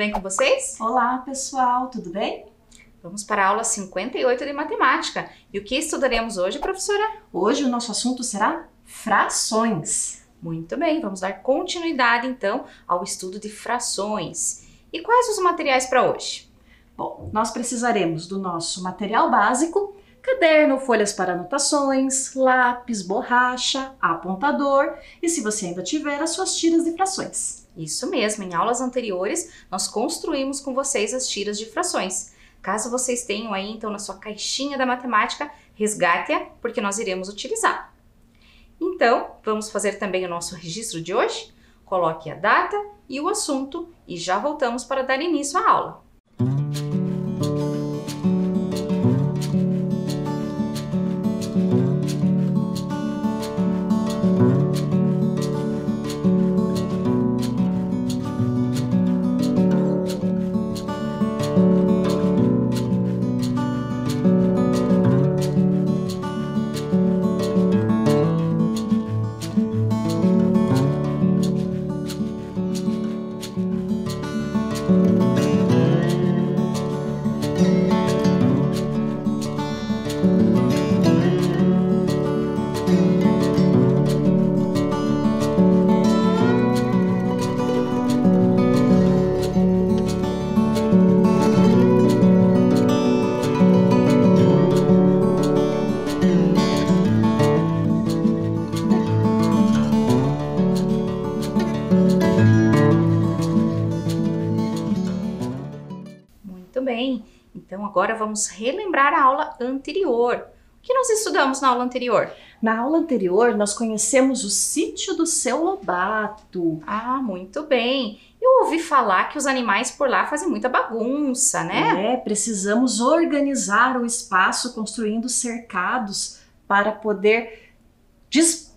bem com vocês? Olá, pessoal, tudo bem? Vamos para a aula 58 de matemática. E o que estudaremos hoje, professora? Hoje o nosso assunto será frações. Muito bem, vamos dar continuidade então ao estudo de frações. E quais os materiais para hoje? Bom, nós precisaremos do nosso material básico, caderno, folhas para anotações, lápis, borracha, apontador e, se você ainda tiver, as suas tiras de frações. Isso mesmo, em aulas anteriores nós construímos com vocês as tiras de frações. Caso vocês tenham aí então na sua caixinha da matemática, resgate-a porque nós iremos utilizar. Então, vamos fazer também o nosso registro de hoje? Coloque a data e o assunto e já voltamos para dar início à aula. Muito bem, então agora vamos relembrar a aula anterior. O que nós estudamos na aula anterior? Na aula anterior, nós conhecemos o sítio do Seu Lobato. Ah, muito bem. Eu ouvi falar que os animais por lá fazem muita bagunça, né? Precisamos organizar o espaço construindo cercados para poder dispor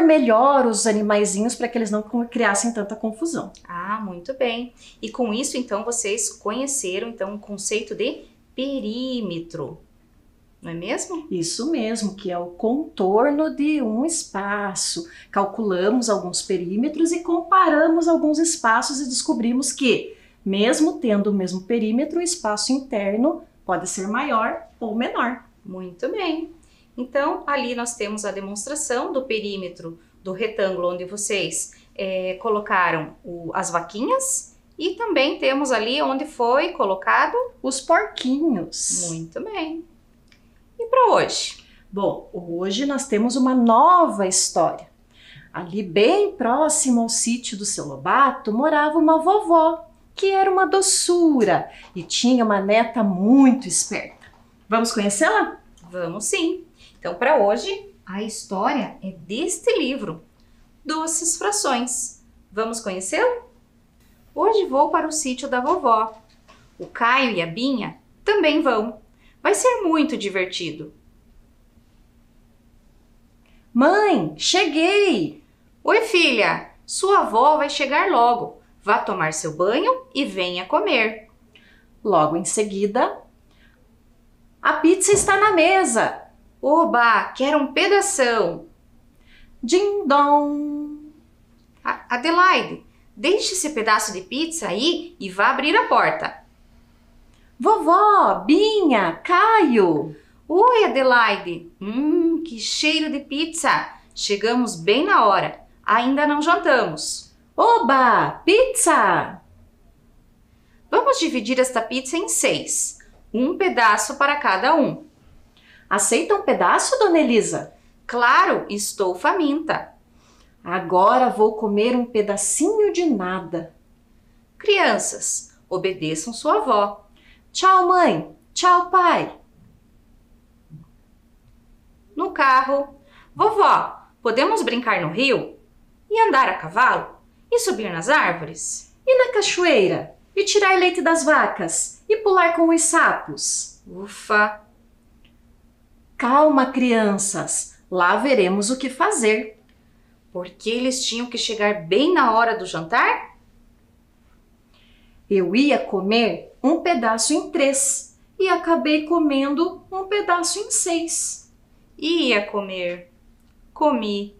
melhor os animaizinhos para que eles não criassem tanta confusão. Ah, muito bem. E com isso, então, vocês conheceram então o conceito de perímetro, não é mesmo? Isso mesmo, que é o contorno de um espaço. Calculamos alguns perímetros e comparamos alguns espaços e descobrimos que, mesmo tendo o mesmo perímetro, o espaço interno pode ser maior ou menor. Muito bem. Então, ali nós temos a demonstração do perímetro do retângulo onde vocês colocaram as vaquinhas e também temos ali onde foi colocado os porquinhos. Muito bem. E para hoje? Bom, hoje nós temos uma nova história. Ali bem próximo ao sítio do Seu Lobato morava uma vovó, que era uma doçura e tinha uma neta muito esperta. Vamos conhecê-la? Vamos sim. Então, para hoje, a história é deste livro, Doces Frações. Vamos conhecê-lo? Hoje vou para o sítio da vovó. O Caio e a Binha também vão. Vai ser muito divertido. Mãe, cheguei! Oi, filha. Sua avó vai chegar logo. Vá tomar seu banho e venha comer. Logo em seguida, a pizza está na mesa. Oba, quero um pedação. Din-dom. Adelaide, deixe esse pedaço de pizza aí e vá abrir a porta. Vovó, Binha, Caio. Oi, Adelaide. Que cheiro de pizza. Chegamos bem na hora. Ainda não jantamos. Oba, pizza. Vamos dividir esta pizza em 6. Um pedaço para cada um. Aceita um pedaço, Dona Elisa? Claro, estou faminta. Agora vou comer um pedacinho de nada. Crianças, obedeçam sua avó. Tchau, mãe. Tchau, pai. No carro. Vovó, podemos brincar no rio? E andar a cavalo? E subir nas árvores? E na cachoeira? E tirar leite das vacas? E pular com os sapos? Ufa! Calma, crianças. Lá veremos o que fazer. Por que eles tinham que chegar bem na hora do jantar? Eu ia comer um pedaço em 3 e acabei comendo um pedaço em 6. Ia comer. Comi.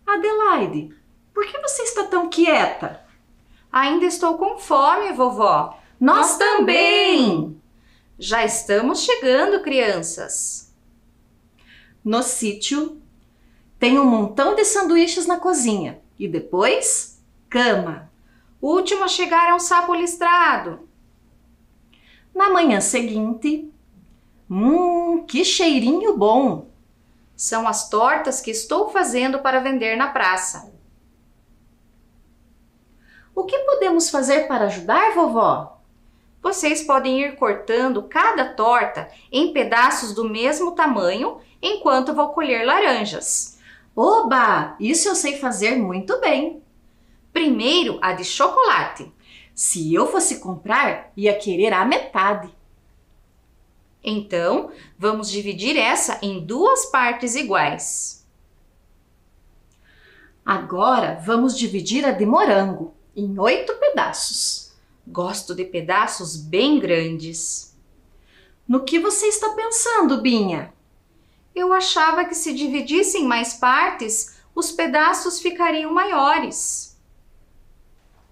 Adelaide, por que você está tão quieta? Ainda estou com fome, vovó. Nós também! Já estamos chegando, crianças. No sítio, tem um montão de sanduíches na cozinha. E depois, cama. O último a chegar é um sapo listrado. Na manhã seguinte, que cheirinho bom! São as tortas que estou fazendo para vender na praça. O que podemos fazer para ajudar, vovó? Vocês podem ir cortando cada torta em pedaços do mesmo tamanho enquanto vou colher laranjas. Oba! Isso eu sei fazer muito bem. Primeiro, a de chocolate. Se eu fosse comprar, ia querer a metade. Então, vamos dividir essa em 2 partes iguais. Agora, vamos dividir a de morango em 8 pedaços. Gosto de pedaços bem grandes. No que você está pensando, Binha? Eu achava que se dividisse em mais partes, os pedaços ficariam maiores.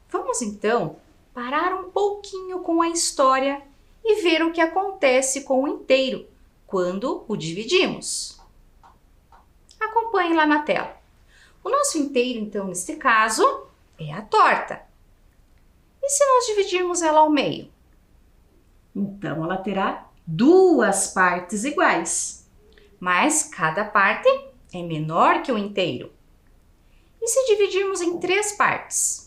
Vamos então parar um pouquinho com a história e ver o que acontece com o inteiro quando o dividimos. Acompanhe lá na tela. O nosso inteiro, então, neste caso, é a torta. E se nós dividirmos ela ao meio? Então, ela terá 2 partes iguais. Mas cada parte é menor que o inteiro. E se dividirmos em 3 partes?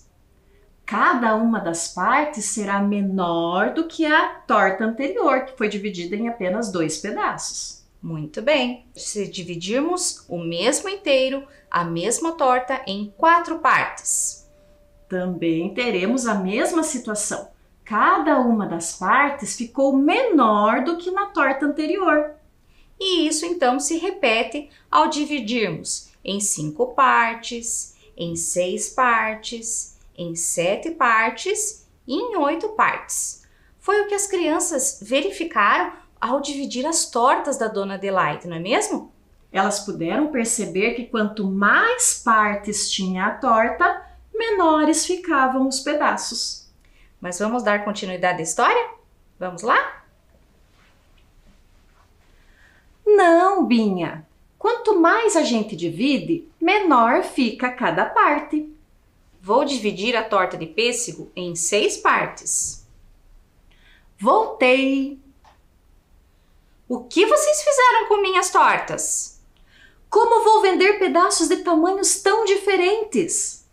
Cada uma das partes será menor do que a torta anterior, que foi dividida em apenas 2 pedaços. Muito bem. Se dividirmos o mesmo inteiro, a mesma torta em 4 partes? Também teremos a mesma situação. Cada uma das partes ficou menor do que na torta anterior. E isso então se repete ao dividirmos em 5 partes, em 6 partes, em 7 partes e em 8 partes. Foi o que as crianças verificaram ao dividir as tortas da Dona Adelaide, não é mesmo? Elas puderam perceber que quanto mais partes tinha a torta, menores ficavam os pedaços. Mas vamos dar continuidade à história? Vamos lá? Não, Binha. Quanto mais a gente divide, menor fica cada parte. Vou dividir a torta de pêssego em 6 partes. Voltei. O que vocês fizeram com minhas tortas? Como vou vender pedaços de tamanhos tão diferentes?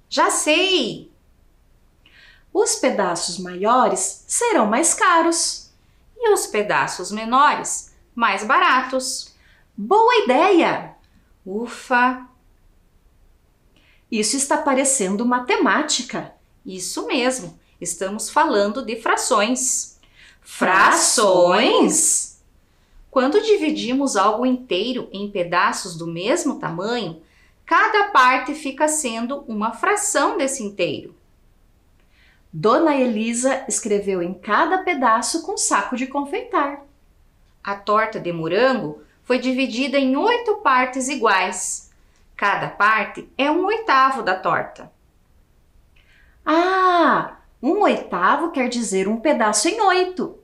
Já sei! Os pedaços maiores serão mais caros. E os pedaços menores, mais baratos. Boa ideia! Ufa! Isso está parecendo matemática. Isso mesmo, estamos falando de frações. Frações? Quando dividimos algo inteiro em pedaços do mesmo tamanho, cada parte fica sendo uma fração desse inteiro. Dona Elisa escreveu em cada pedaço com saco de confeitar. A torta de morango foi dividida em 8 partes iguais. Cada parte é 1/8 da torta. Ah, 1/8 quer dizer um pedaço em 8.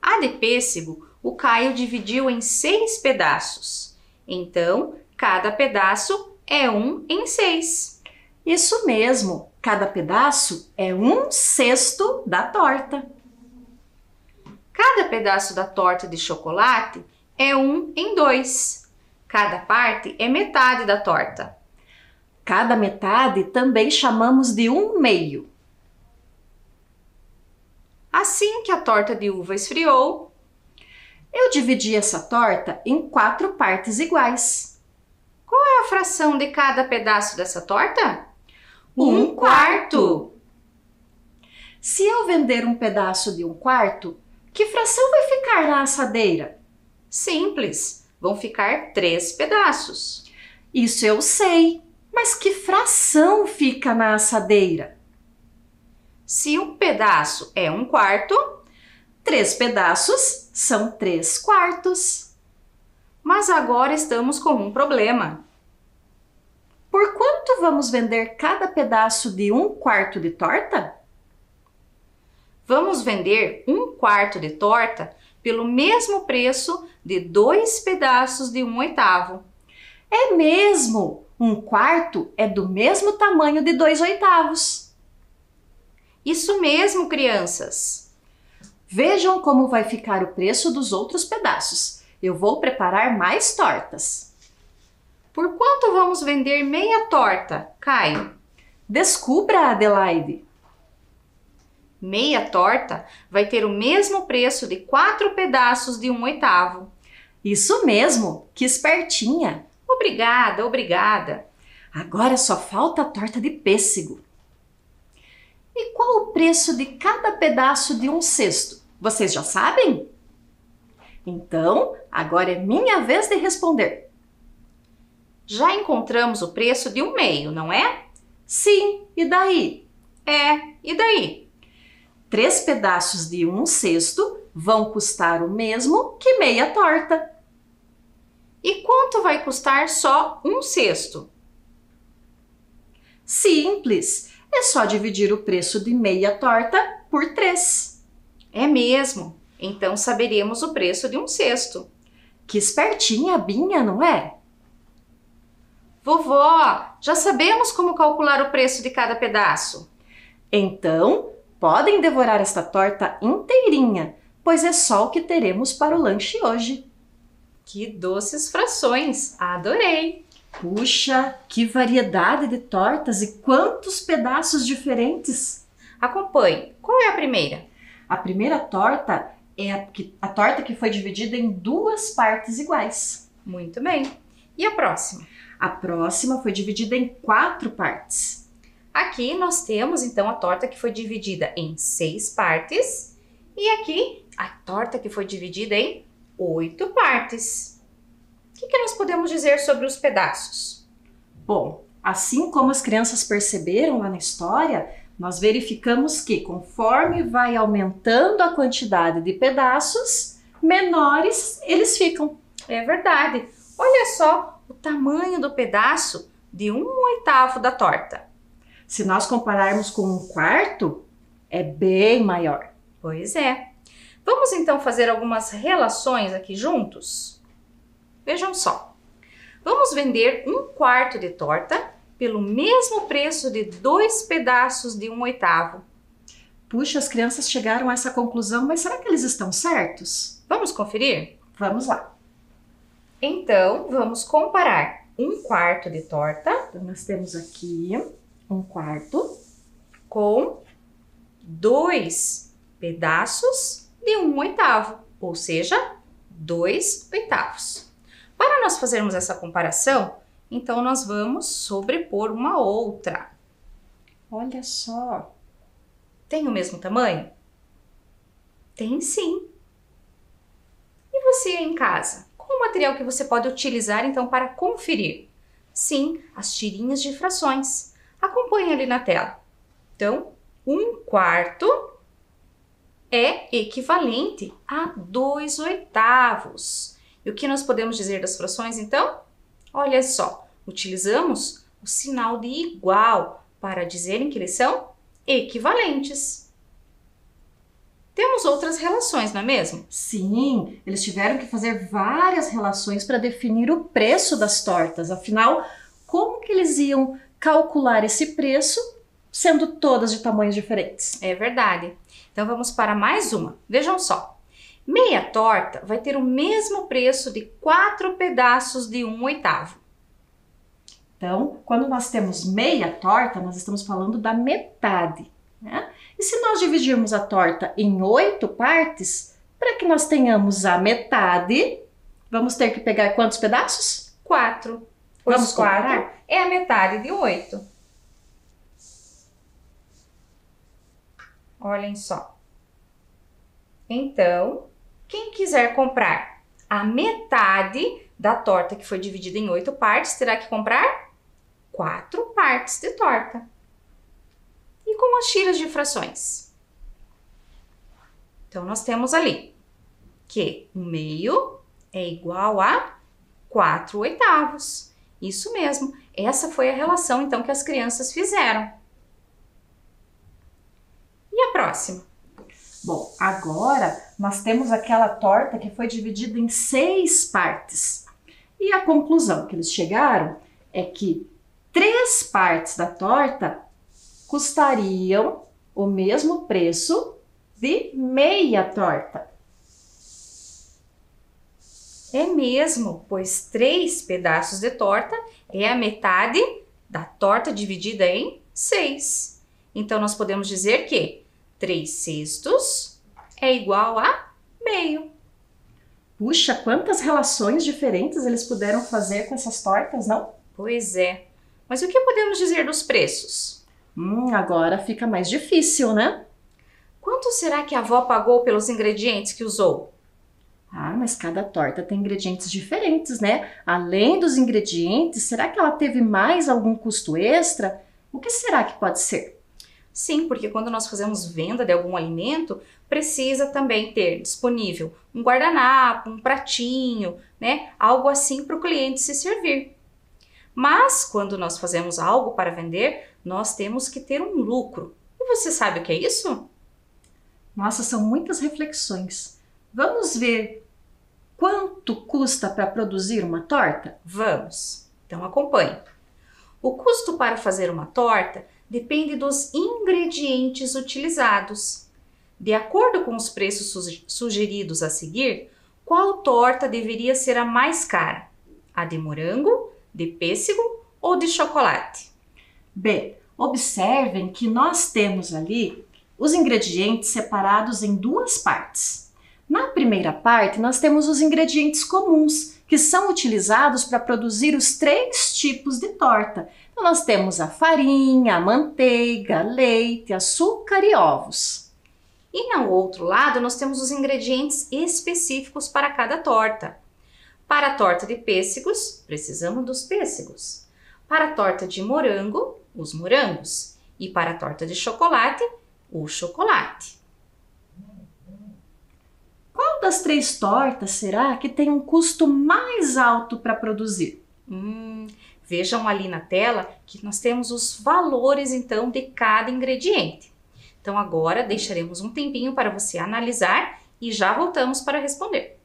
A de pêssego, o Caio dividiu em 6 pedaços. Então, cada pedaço é 1 em 6. Isso mesmo, cada pedaço é 1/6 da torta. Cada pedaço da torta de chocolate é 1 em 2. Cada parte é metade da torta. Cada metade também chamamos de 1/2. Assim que a torta de uva esfriou, eu dividi essa torta em 4 partes iguais. Qual é a fração de cada pedaço dessa torta? 1/4. Se eu vender um pedaço de 1/4, que fração vai ficar na assadeira? Simples, vão ficar 3 pedaços. Isso eu sei, mas que fração fica na assadeira? Se um pedaço é 1/4, 3 pedaços são 3/4. Mas agora estamos com um problema. Por quanto vamos vender cada pedaço de 1/4 de torta? Vamos vender 1/4 de torta pelo mesmo preço de 2 pedaços de 1/8. É mesmo! 1/4 é do mesmo tamanho de 2/8. Isso mesmo, crianças! Vejam como vai ficar o preço dos outros pedaços. Eu vou preparar mais tortas. Por quanto vamos vender meia torta, Caio? Descubra, Adelaide. Meia torta vai ter o mesmo preço de 4 pedaços de 1/8. Isso mesmo, que espertinha. Obrigada, obrigada. Agora só falta a torta de pêssego. E qual o preço de cada pedaço de 1/6? Vocês já sabem? Então, agora é minha vez de responder. Já encontramos o preço de 1/2, não é? Sim, e daí? E daí? 3 pedaços de 1/6 vão custar o mesmo que meia torta. E quanto vai custar só 1/6? Simples, é só dividir o preço de meia torta por 3. É mesmo, então saberemos o preço de 1/6. Que espertinha a Binha, não é? Vovó, já sabemos como calcular o preço de cada pedaço. Então, podem devorar esta torta inteirinha, pois é só o que teremos para o lanche hoje. Que doces frações! Adorei! Puxa, que variedade de tortas e quantos pedaços diferentes! Acompanhe. Qual é a primeira? A primeira torta é a torta que foi dividida em 2 partes iguais. Muito bem. E a próxima? A próxima foi dividida em 4 partes. Aqui nós temos então a torta que foi dividida em 6 partes e aqui a torta que foi dividida em 8 partes. O que nós podemos dizer sobre os pedaços? Bom, assim como as crianças perceberam lá na história, nós verificamos que conforme vai aumentando a quantidade de pedaços, menores eles ficam. É verdade. Olha só o tamanho do pedaço de 1/8 da torta. Se nós compararmos com 1/4, é bem maior. Pois é. Vamos então fazer algumas relações aqui juntos? Vejam só. Vamos vender 1/4 de torta pelo mesmo preço de 2 pedaços de 1/8. Puxa, as crianças chegaram a essa conclusão, mas será que eles estão certos? Vamos conferir? Vamos lá. Então, vamos comparar 1/4 de torta Então, nós temos aqui 1/4 com 2 pedaços de 1/8, ou seja, 2/8. Para nós fazermos essa comparação, então nós vamos sobrepor uma outra. Olha só. Tem o mesmo tamanho? Tem sim. E você aí em casa? Qual o material que você pode utilizar então para conferir? Sim, as tirinhas de frações. Acompanhe ali na tela. Então, 1/4 é equivalente a 2/8. E o que nós podemos dizer das frações então? Olha só, utilizamos o sinal de igual para dizerem que eles são equivalentes. Temos outras relações, não é mesmo? Sim, eles tiveram que fazer várias relações para definir o preço das tortas. Afinal, como que eles iam calcular esse preço sendo todas de tamanhos diferentes? É verdade. Então vamos para mais uma. Vejam só. Meia torta vai ter o mesmo preço de 4 pedaços de 1/8. Então, quando nós temos meia torta, nós estamos falando da metade, né? E se nós dividirmos a torta em 8 partes, para que nós tenhamos a metade, vamos ter que pegar quantos pedaços? 4. Vamos 4 comparar? é a metade de 8. Olhem só. Então, quem quiser comprar a metade da torta que foi dividida em 8 partes, terá que comprar 4 partes de torta. E com as tiras de frações? Então, nós temos ali que 1/2 é igual a 4/8. Isso mesmo, essa foi a relação então que as crianças fizeram. E a próxima? Bom, agora nós temos aquela torta que foi dividida em 6 partes. E a conclusão que eles chegaram é que 3 partes da torta custariam o mesmo preço de meia torta. É mesmo, pois 3 pedaços de torta é a metade da torta dividida em 6. Então, nós podemos dizer que 3/6 é igual a meio. Puxa, quantas relações diferentes eles puderam fazer com essas tortas, não? Pois é. Mas o que podemos dizer dos preços? Agora fica mais difícil, né? Quanto será que a avó pagou pelos ingredientes que usou? Mas cada torta tem ingredientes diferentes, né? Além dos ingredientes, será que ela teve mais algum custo extra? O que será que pode ser? Sim, porque quando nós fazemos venda de algum alimento, precisa também ter disponível um guardanapo, um pratinho, né? Algo assim para o cliente se servir. Mas quando nós fazemos algo para vender, nós temos que ter um lucro. E você sabe o que é isso? Nossa, são muitas reflexões. Vamos ver quanto custa para produzir uma torta? Vamos. Então acompanhe. O custo para fazer uma torta depende dos ingredientes utilizados. De acordo com os preços sugeridos a seguir, qual torta deveria ser a mais cara? A de morango, de pêssego ou de chocolate? Bem, observem que nós temos ali os ingredientes separados em 2 partes. Na primeira parte, nós temos os ingredientes comuns, que são utilizados para produzir os 3 tipos de torta. Então, nós temos a farinha, a manteiga, leite, açúcar e ovos. E no outro lado, nós temos os ingredientes específicos para cada torta. Para a torta de pêssegos, precisamos dos pêssegos. Para a torta de morango, os morangos. E para a torta de chocolate, o chocolate. Qual das 3 tortas será que tem um custo mais alto para produzir? Vejam ali na tela que nós temos os valores então de cada ingrediente. Então agora deixaremos um tempinho para você analisar e já voltamos para responder.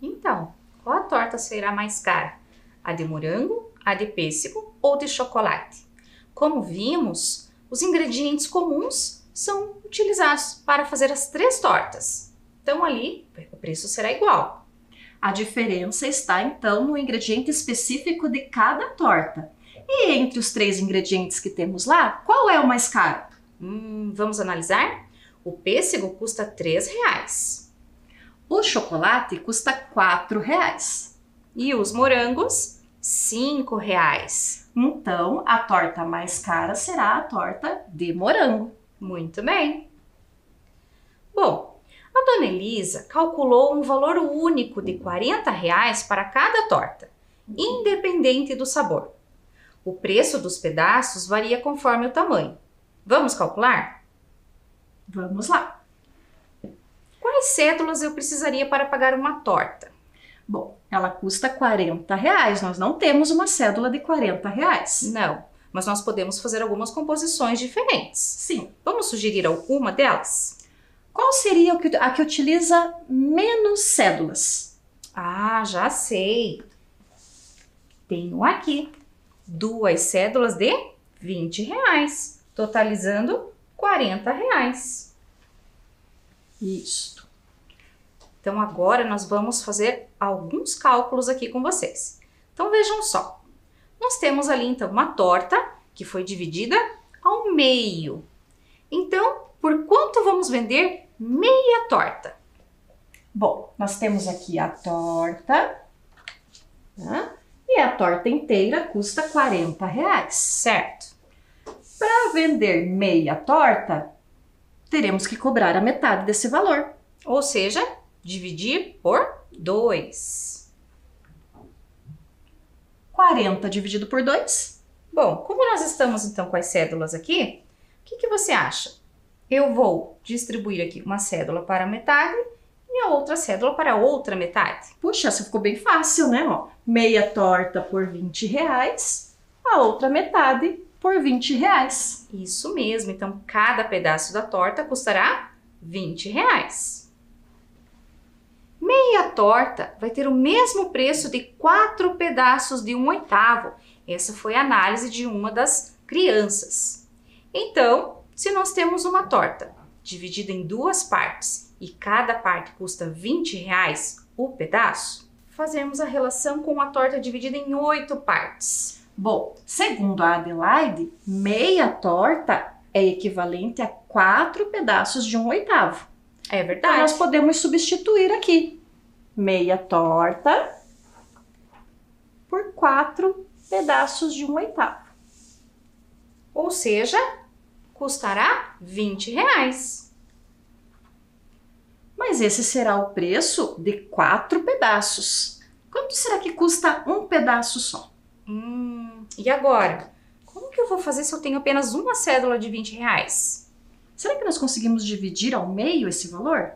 Então, qual a torta será mais cara? A de morango, a de pêssego ou de chocolate? Como vimos, os ingredientes comuns são utilizados para fazer as 3 tortas. Então ali o preço será igual. A diferença está então no ingrediente específico de cada torta. E entre os 3 ingredientes que temos lá, qual é o mais caro? Vamos analisar? O pêssego custa R$3. O chocolate custa R$4. E os morangos, R$5. Então, a torta mais cara será a torta de morango. Muito bem. Bom, A dona Elisa calculou um valor único de R$ 40 para cada torta, independente do sabor. O preço dos pedaços varia conforme o tamanho. Vamos calcular? Vamos lá. Quais cédulas eu precisaria para pagar uma torta? Bom, ela custa R$ 40. Nós não temos uma cédula de R$ 40. Não, mas nós podemos fazer algumas composições diferentes. Sim. Vamos sugerir alguma delas? Qual seria a que utiliza menos cédulas? Ah, já sei. Tenho aqui 2 cédulas de R$ 20, totalizando R$ 40. Isso. Então agora nós vamos fazer alguns cálculos aqui com vocês. Então vejam só. Nós temos ali então uma torta que foi dividida ao meio. Então, por quanto vamos vender meia torta? Bom, nós temos aqui a torta, tá? E a torta inteira custa R$ 40. Certo. Para vender meia torta, teremos que cobrar a metade desse valor. Ou seja, dividir por 2. 40 dividido por 2? Bom, como nós estamos então com as cédulas aqui, o que você acha? Eu vou distribuir aqui uma cédula para a metade e a outra cédula para a outra metade. Puxa, essa ficou bem fácil, né? Ó, meia torta por R$ 20, a outra metade por R$ 20. Isso mesmo, então cada pedaço da torta custará R$ 20. Meia torta vai ter o mesmo preço de 4 pedaços de 1/8. Essa foi a análise de uma das crianças. Então, se nós temos uma torta dividida em 2 partes e cada parte custa R$ 20 o pedaço, fazemos a relação com a torta dividida em 8 partes. Bom, segundo a Adelaide, meia torta é equivalente a 4 pedaços de 1/8. É Então, verdade? nós podemos substituir aqui. Meia torta por 4 pedaços de 1/8. Ou seja, custará R$ 20. Mas esse será o preço de 4 pedaços. Quanto será que custa um pedaço só? E agora? Como que eu vou fazer se eu tenho apenas uma cédula de R$ 20? Será que nós conseguimos dividir ao meio esse valor?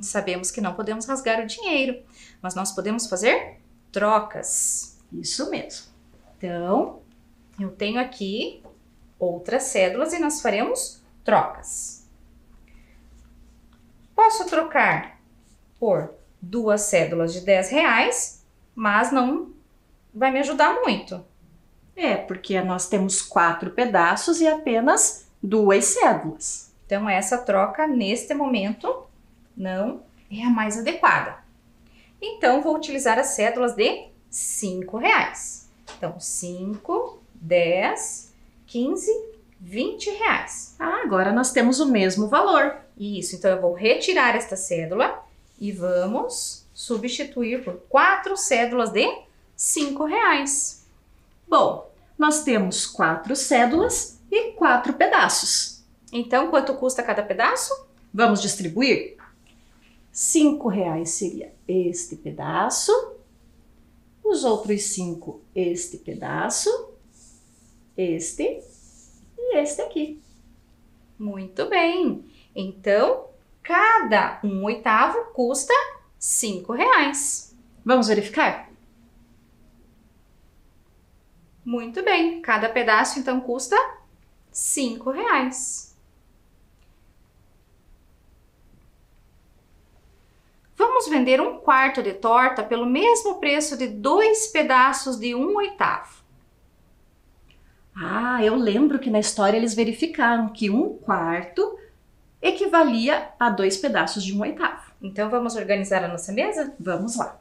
Sabemos que não podemos rasgar o dinheiro, mas nós podemos fazer trocas. Isso mesmo. Então, eu tenho aqui outras cédulas e nós faremos trocas. Posso trocar por 2 cédulas de R$ 10, mas não vai me ajudar muito. É, porque nós temos 4 pedaços e apenas 2 cédulas. Então, essa troca, neste momento, não é a mais adequada. Então, vou utilizar as cédulas de R$ 5. Então, 5, 10, 15, R$ 20. Ah, agora nós temos o mesmo valor. Isso, então eu vou retirar esta cédula e vamos substituir por 4 cédulas de R$ 5. Bom, nós temos 4 cédulas e 4 pedaços. Então, quanto custa cada pedaço? Vamos distribuir? R$ 5 seria este pedaço, os outros 5 este pedaço, este e este aqui. Muito bem. Então, cada 1/8 custa R$ 5. Vamos verificar? Muito bem. Cada pedaço, então, custa R$ 5. Vamos vender 1/4 de torta pelo mesmo preço de 2 pedaços de 1/8. Ah, eu lembro que na história eles verificaram que 1/4 equivalia a 2 pedaços de 1/8. Então, vamos organizar a nossa mesa? Vamos lá.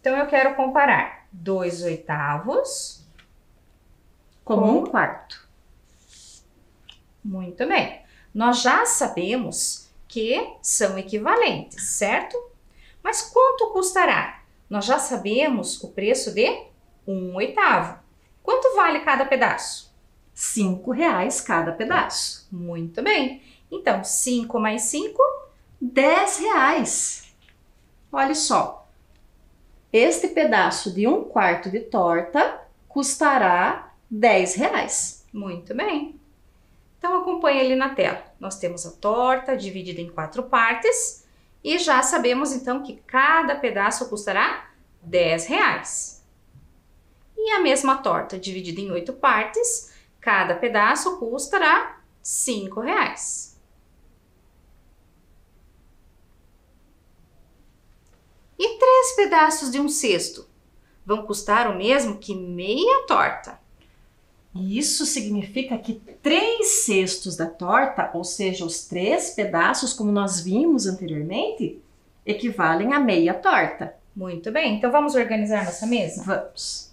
Então, eu quero comparar 2/8 com 1/4. Muito bem. Nós já sabemos que são equivalentes, certo? Mas quanto custará? Nós já sabemos o preço de 1/8. Quanto vale cada pedaço? R$ 5 cada pedaço. Muito bem. Então, 5 mais 5 R$10. Olha só, este pedaço de 1/4 de torta custará R$10. Muito bem. Então acompanhe ali na tela. Nós temos a torta dividida em 4 partes e já sabemos então que cada pedaço custará R$10. E a mesma torta dividida em 8 partes, cada pedaço custará R$5. E 3 pedaços de um cesto vão custar o mesmo que meia torta. Isso significa que 3 cestos da torta, ou seja, os 3 pedaços, como nós vimos anteriormente, equivalem a meia torta. Muito bem, então vamos organizar nossa mesa? Vamos.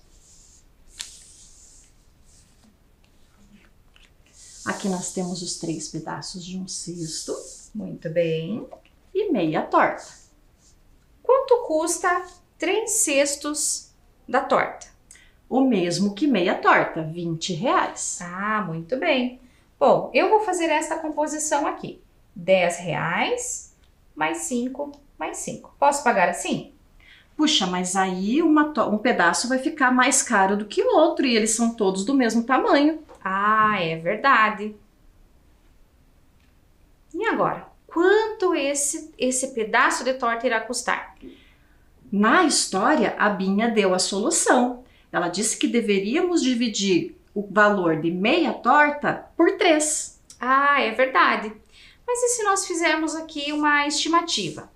Aqui nós temos os 3 pedaços de um cesto. Muito bem. E meia torta. Quanto custa 3 cestos da torta? O mesmo que meia torta, R$20. Ah, muito bem. Bom, eu vou fazer esta composição aqui. R$10 mais 5 mais 5. Posso pagar assim? Puxa, mas aí um pedaço vai ficar mais caro do que o outro e eles são todos do mesmo tamanho. Ah, é verdade. E agora? Quanto esse pedaço de torta irá custar? Na história, a Binha deu a solução. Ela disse que deveríamos dividir o valor de meia torta por 3. Ah, é verdade. Mas e se nós fizermos aqui uma estimativa?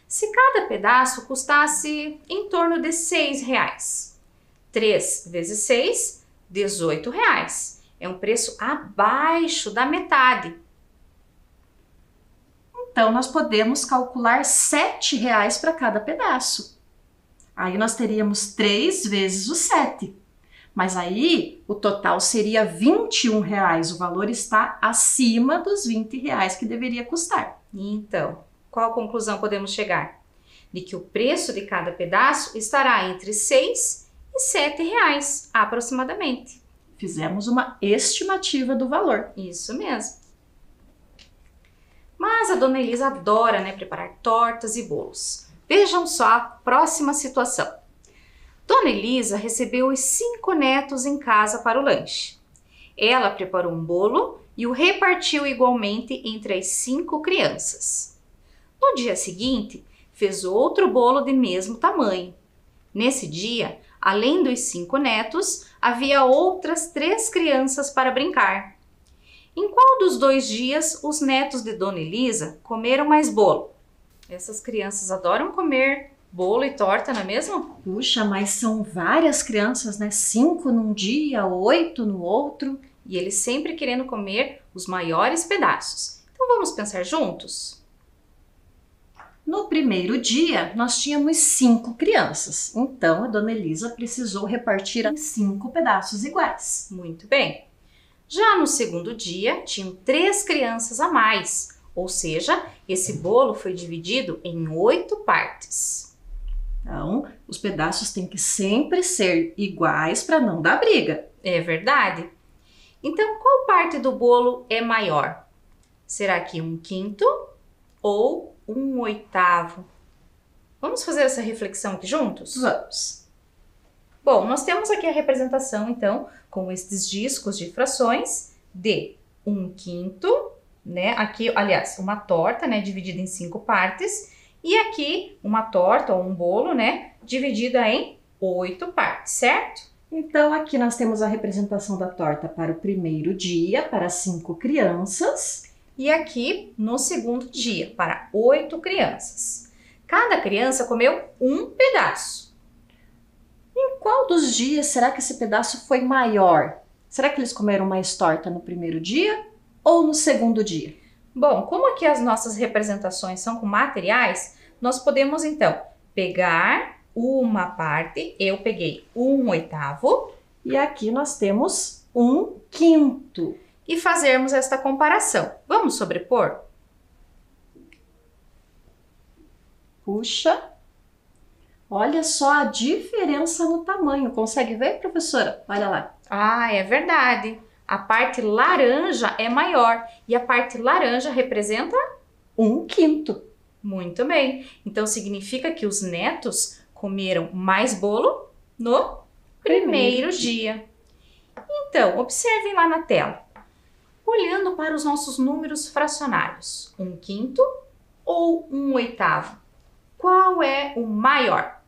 Se cada pedaço custasse em torno de R$6, 3 vezes 6, R$18. É um preço abaixo da metade. Então, nós podemos calcular R$7 para cada pedaço. Aí nós teríamos 3 vezes o 7. Mas aí o total seria R$21. O valor está acima dos R$20 que deveria custar. Então, qual conclusão podemos chegar? De que o preço de cada pedaço estará entre R$6 e R$7 aproximadamente. Fizemos uma estimativa do valor. Isso mesmo. Mas a Dona Elisa adora, né, preparar tortas e bolos. Vejam só a próxima situação. Dona Elisa recebeu os 5 netos em casa para o lanche. Ela preparou um bolo e o repartiu igualmente entre as 5 crianças. No dia seguinte, fez outro bolo de mesmo tamanho. Nesse dia, além dos 5 netos, havia outras 3 crianças para brincar. Em qual dos 2 dias os netos de Dona Elisa comeram mais bolo? Essas crianças adoram comer bolo e torta, não é mesmo? Puxa, mas são várias crianças, né? 5 num dia, 8 no outro. E eles sempre querendo comer os maiores pedaços. Então vamos pensar juntos? No primeiro dia, nós tínhamos 5 crianças. Então, a Dona Elisa precisou repartir em 5 pedaços iguais. Muito bem. Já no segundo dia, tinham 3 crianças a mais. Ou seja, esse bolo foi dividido em 8 partes. Então, os pedaços têm que sempre ser iguais para não dar briga. É verdade? Então, qual parte do bolo é maior? Será que 1/5 ou 1/8? Vamos fazer essa reflexão aqui juntos? Vamos. Bom, nós temos aqui a representação, então, com estes discos de frações de 1/5, né? Aqui, aliás, uma torta, né, dividida em 5 partes, e aqui uma torta ou um bolo, né, dividida em 8 partes, certo? Então, aqui nós temos a representação da torta para o primeiro dia, para 5 crianças. E aqui no segundo dia, para 8 crianças. Cada criança comeu um pedaço. Em qual dos dias será que esse pedaço foi maior? Será que eles comeram mais torta no primeiro dia ou no segundo dia? Bom, como aqui as nossas representações são com materiais, nós podemos então pegar uma parte, eu peguei 1/8. E aqui nós temos 1/5. E fazermos esta comparação. Vamos sobrepor? Puxa, olha só a diferença no tamanho. Consegue ver, professora? Olha lá. Ah, é verdade. A parte laranja é maior e a parte laranja representa 1/5. Muito bem. Então significa que os netos comeram mais bolo no primeiro dia. Então, observem lá na tela. Olhando para os nossos números fracionários, 1/5 ou 1/8? Qual é o maior?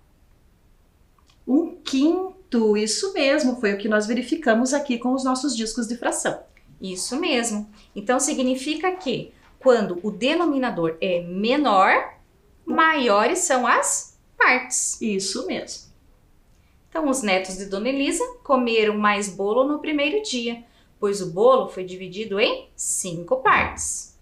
1/5, isso mesmo, foi o que nós verificamos aqui com os nossos discos de fração. Isso mesmo. Então significa que quando o denominador é menor, maiores são as partes. Isso mesmo. Então os netos de Dona Elisa comeram mais bolo no primeiro dia, pois o bolo foi dividido em 5 partes.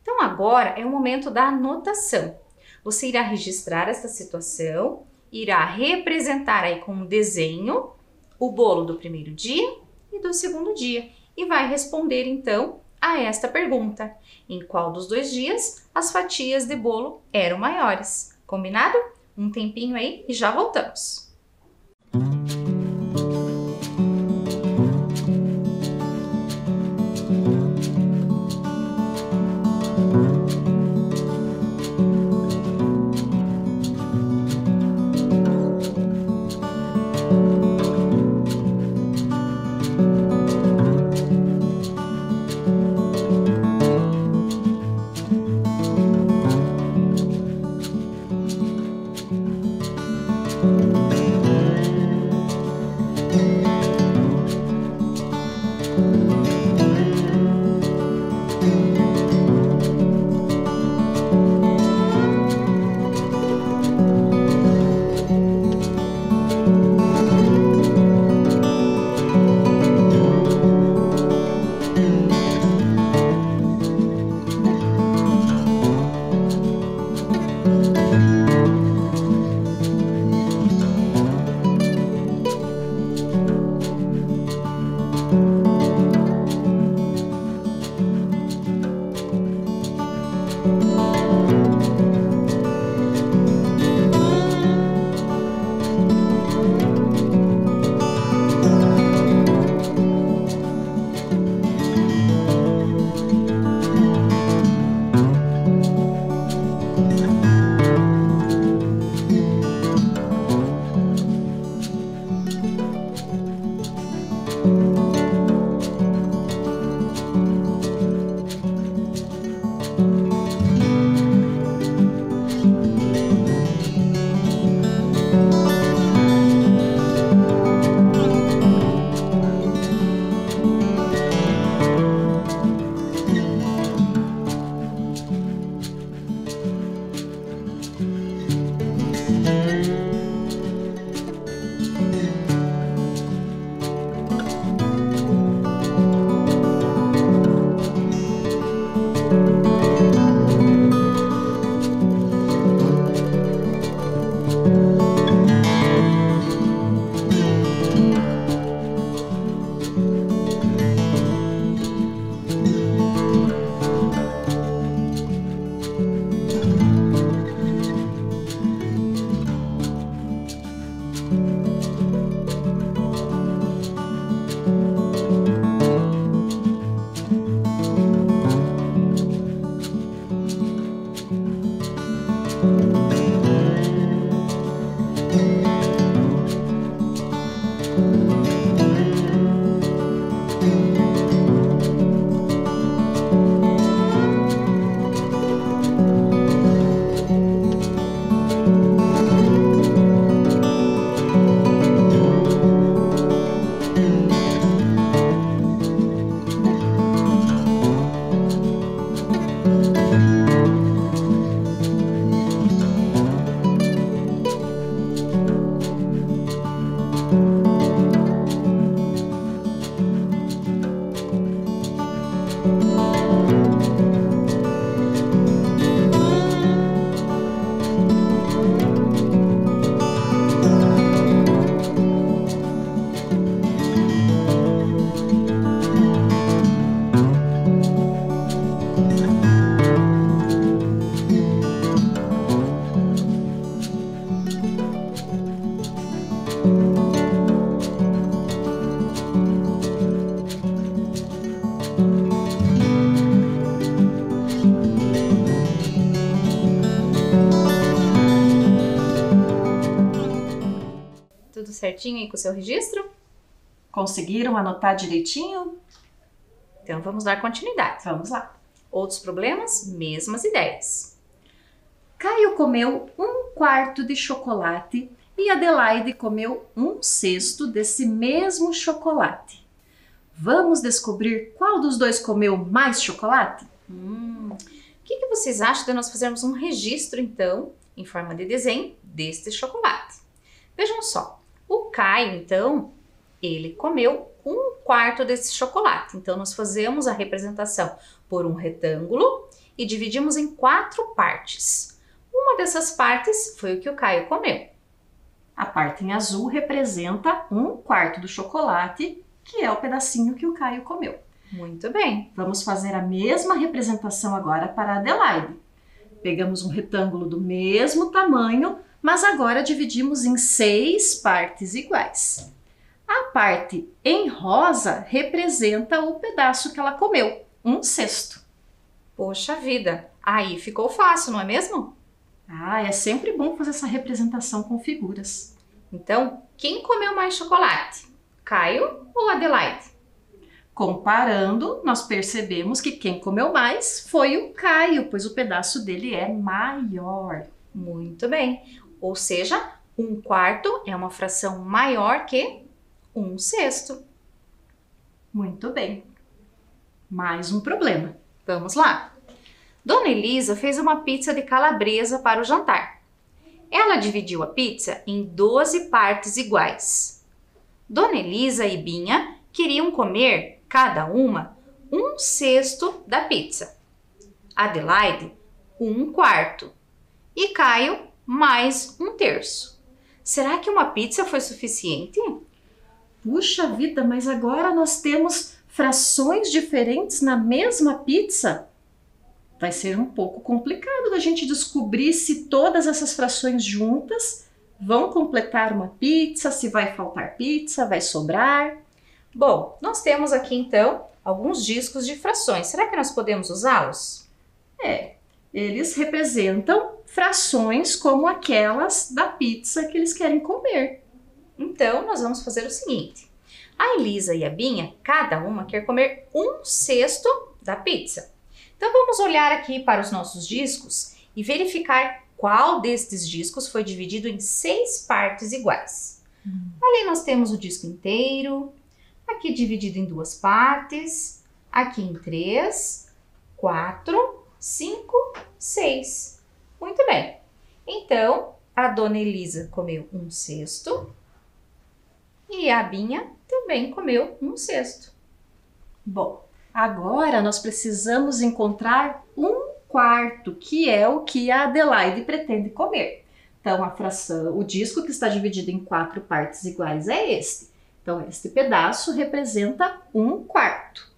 Então agora é o momento da anotação. Você irá registrar esta situação, irá representar aí com um desenho o bolo do primeiro dia e do segundo dia e vai responder então a esta pergunta: em qual dos 2 dias as fatias de bolo eram maiores? Combinado? Um tempinho aí e já voltamos. certinho aí com o seu registro? Conseguiram anotar direitinho? Então vamos dar continuidade. Vamos lá. Outros problemas, mesmas ideias. Caio comeu 1/4 de chocolate e Adelaide comeu 1/6 desse mesmo chocolate. Vamos descobrir qual dos dois comeu mais chocolate? O que vocês acham de nós fazermos um registro, então, em forma de desenho, deste chocolate? Vejam só, o Caio, então, ele comeu 1/4 desse chocolate. Então, nós fazemos a representação por um retângulo e dividimos em 4 partes. Uma dessas partes foi o que o Caio comeu. A parte em azul representa 1/4 do chocolate, que é o pedacinho que o Caio comeu. Muito bem. Vamos fazer a mesma representação agora para a Adelaide. Pegamos um retângulo do mesmo tamanho, mas agora dividimos em 6 partes iguais. A parte em rosa representa o pedaço que ela comeu, 1/6. Poxa vida, aí ficou fácil, não é mesmo? É sempre bom fazer essa representação com figuras. Então, quem comeu mais chocolate? Caio ou Adelaide? Comparando, nós percebemos que quem comeu mais foi o Caio, pois o pedaço dele é maior. Muito bem. Ou seja, 1/4 é uma fração maior que 1/6. Muito bem. Mais um problema. Vamos lá. Dona Elisa fez uma pizza de calabresa para o jantar. Ela dividiu a pizza em 12 partes iguais. Dona Elisa e Binha queriam comer, cada uma, 1/6 da pizza. Adelaide, 1/4. E Caio, mais 1/3. Será que uma pizza foi suficiente? Puxa vida, mas agora nós temos frações diferentes na mesma pizza? Vai ser um pouco complicado da gente descobrir se todas essas frações juntas vão completar uma pizza, se vai faltar pizza, vai sobrar. Bom, nós temos aqui então alguns discos de frações. Será que nós podemos usá-los? Eles representam frações como aquelas da pizza que eles querem comer. Então, nós vamos fazer o seguinte. A Elisa e a Binha, cada uma quer comer 1/6 da pizza. Então, vamos olhar aqui para os nossos discos e verificar qual destes discos foi dividido em 6 partes iguais. Ali nós temos o disco inteiro, aqui dividido em 2 partes, aqui em 3, 4, 5, 6. Muito bem. Então, a Dona Elisa comeu 1/6 e a Binha também comeu 1/6. Bom, agora nós precisamos encontrar 1/4, que é o que a Adelaide pretende comer. Então, a fração, o disco que está dividido em 4 partes iguais é este. Então, este pedaço representa 1/4.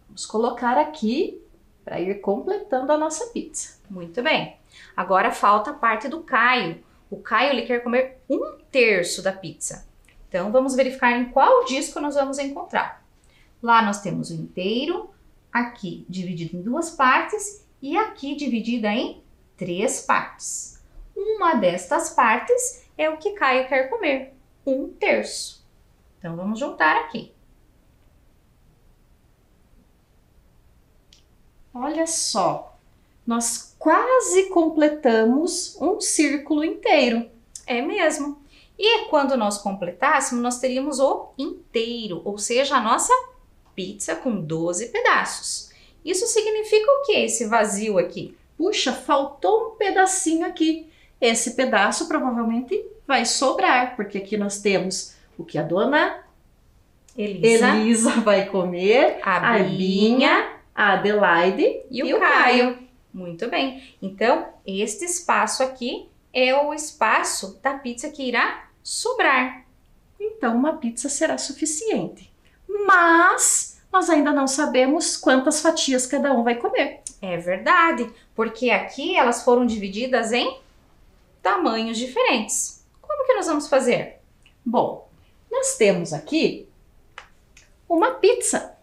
Vamos colocar aqui para ir completando a nossa pizza. Muito bem. Agora falta a parte do Caio. O Caio ele quer comer 1/3 da pizza. Então, vamos verificar em qual disco nós vamos encontrar. Lá nós temos o inteiro, aqui dividido em 2 partes e aqui dividida em 3 partes. Uma destas partes é o que Caio quer comer, 1/3. Então, vamos juntar aqui. Olha só, nós quase completamos um círculo inteiro. É mesmo. E quando nós completássemos, nós teríamos o inteiro, ou seja, a nossa pizza com 12 pedaços. Isso significa o que, esse vazio aqui? Puxa, faltou um pedacinho aqui. Esse pedaço provavelmente vai sobrar, porque aqui nós temos o que a Dona Elisa vai comer, a Binha, a Adelaide e o Caio. Muito bem. Então, este espaço aqui é o espaço da pizza que irá sobrar. Então, uma pizza será suficiente. Mas nós ainda não sabemos quantas fatias cada um vai comer. É verdade, porque aqui elas foram divididas em tamanhos diferentes. Como que nós vamos fazer? Bom, nós temos aqui uma pizza.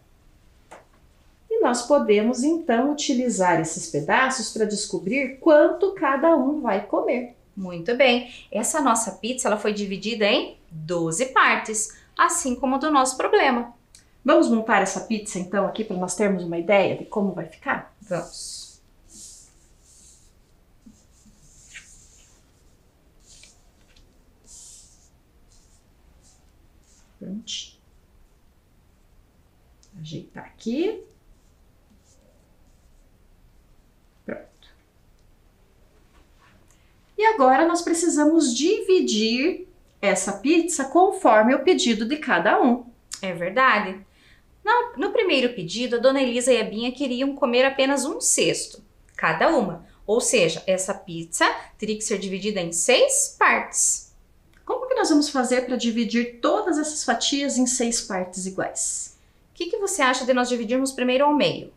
E nós podemos então utilizar esses pedaços para descobrir quanto cada um vai comer. Muito bem. Essa nossa pizza ela foi dividida em 12 partes, assim como a do nosso problema. Vamos montar essa pizza então aqui para nós termos uma ideia de como vai ficar? Vamos. Pronto. Ajeitar aqui. Pronto. E agora nós precisamos dividir essa pizza conforme o pedido de cada um. É verdade. No primeiro pedido, a Dona Elisa e a Binha queriam comer apenas 1/6, cada uma. Ou seja, essa pizza teria que ser dividida em 6 partes. Como que nós vamos fazer para dividir todas essas fatias em 6 partes iguais? O que você acha de nós dividirmos primeiro ao meio?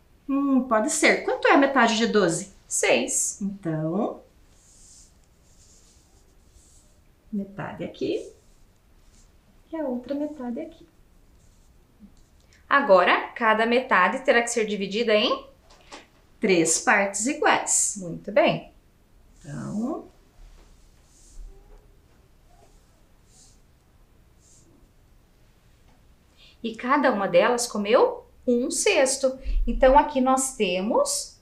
Pode ser. Quanto é a metade de 12? 6. Então, metade aqui e a outra metade aqui. Agora, cada metade terá que ser dividida em 3 partes iguais. Muito bem. Então, e cada uma delas comeu 1/6. Então, aqui nós temos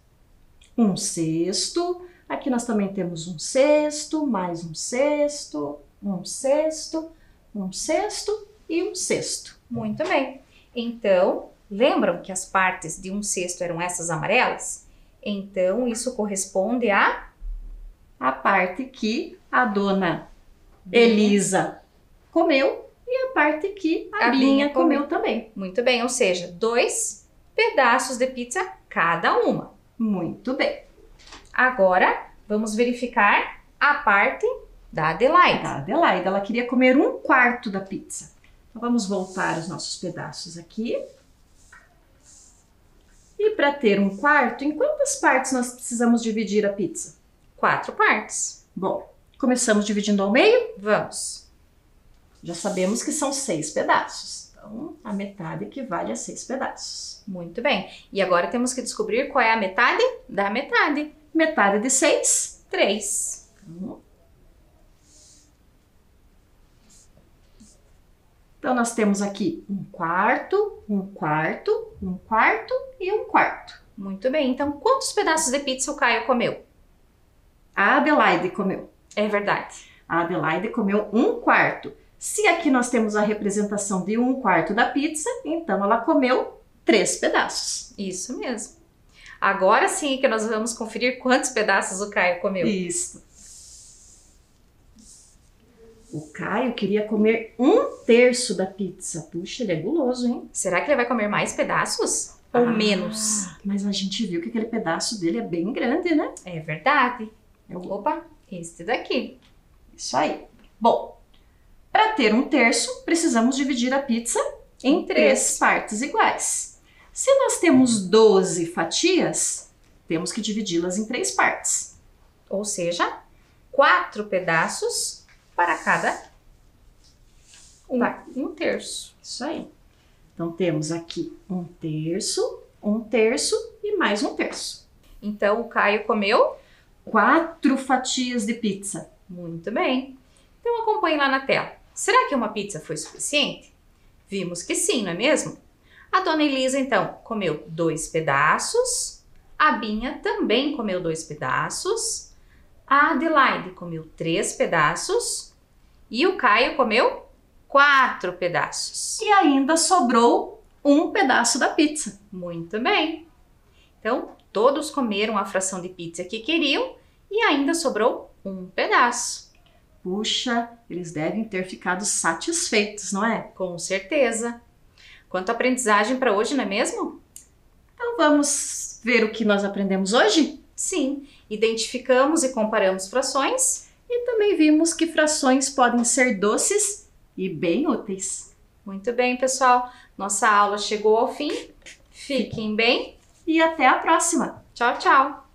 1/6. Aqui nós também temos 1/6, mais 1/6, 1/6, 1/6 e 1/6. Muito bem. Então, lembram que as partes de 1/6 eram essas amarelas? Então, isso corresponde a parte que a Dona Elisa comeu e a parte que a Binha comeu também. Muito bem, ou seja, 2 pedaços de pizza cada uma. Muito bem. Agora, vamos verificar a parte da Adelaide. A Adelaide, ela queria comer 1/4 da pizza. Então, vamos voltar os nossos pedaços aqui. E para ter 1/4, em quantas partes nós precisamos dividir a pizza? 4 partes. Bom, começamos dividindo ao meio. Vamos. Já sabemos que são 6 pedaços. Então, a metade equivale a 6 pedaços. Muito bem. E agora temos que descobrir qual é a metade da metade. Metade de 6? 3. Então, nós temos aqui 1/4, 1/4, 1/4 e 1/4. Muito bem. Então, quantos pedaços de pizza o Caio comeu? A Adelaide comeu. É verdade. A Adelaide comeu 1/4. Se aqui nós temos a representação de 1/4 da pizza, então ela comeu 3 pedaços. Isso mesmo. Agora sim que nós vamos conferir quantos pedaços o Caio comeu. Isso. O Caio queria comer 1/3 da pizza. Puxa, ele é guloso, hein? Será que ele vai comer mais pedaços? Ou menos? Mas a gente viu que aquele pedaço dele é bem grande, né? É verdade. Opa, este daqui. Isso aí. Bom, para ter 1/3, precisamos dividir a pizza em 3 partes iguais. Se nós temos 12 fatias, temos que dividi-las em 3 partes. Ou seja, 4 pedaços para cada 1/3. Isso aí. Então, temos aqui 1/3, 1/3 e mais 1/3. Então, o Caio comeu 4 fatias de pizza. Muito bem. Então, acompanhe lá na tela. Será que uma pizza foi suficiente? Vimos que sim, não é mesmo? A Dona Elisa, então, comeu 2 pedaços. A Binha também comeu 2 pedaços. A Adelaide comeu 3 pedaços. E o Caio comeu 4 pedaços. E ainda sobrou um pedaço da pizza. Muito bem. Então, todos comeram a fração de pizza que queriam e ainda sobrou um pedaço. Puxa, eles devem ter ficado satisfeitos, não é? Com certeza. Quanto aprendizagem para hoje, não é mesmo? Então vamos ver o que nós aprendemos hoje? Sim, identificamos e comparamos frações. E também vimos que frações podem ser doces e bem úteis. Muito bem, pessoal. Nossa aula chegou ao fim. Fiquem bem e até a próxima. Tchau, tchau.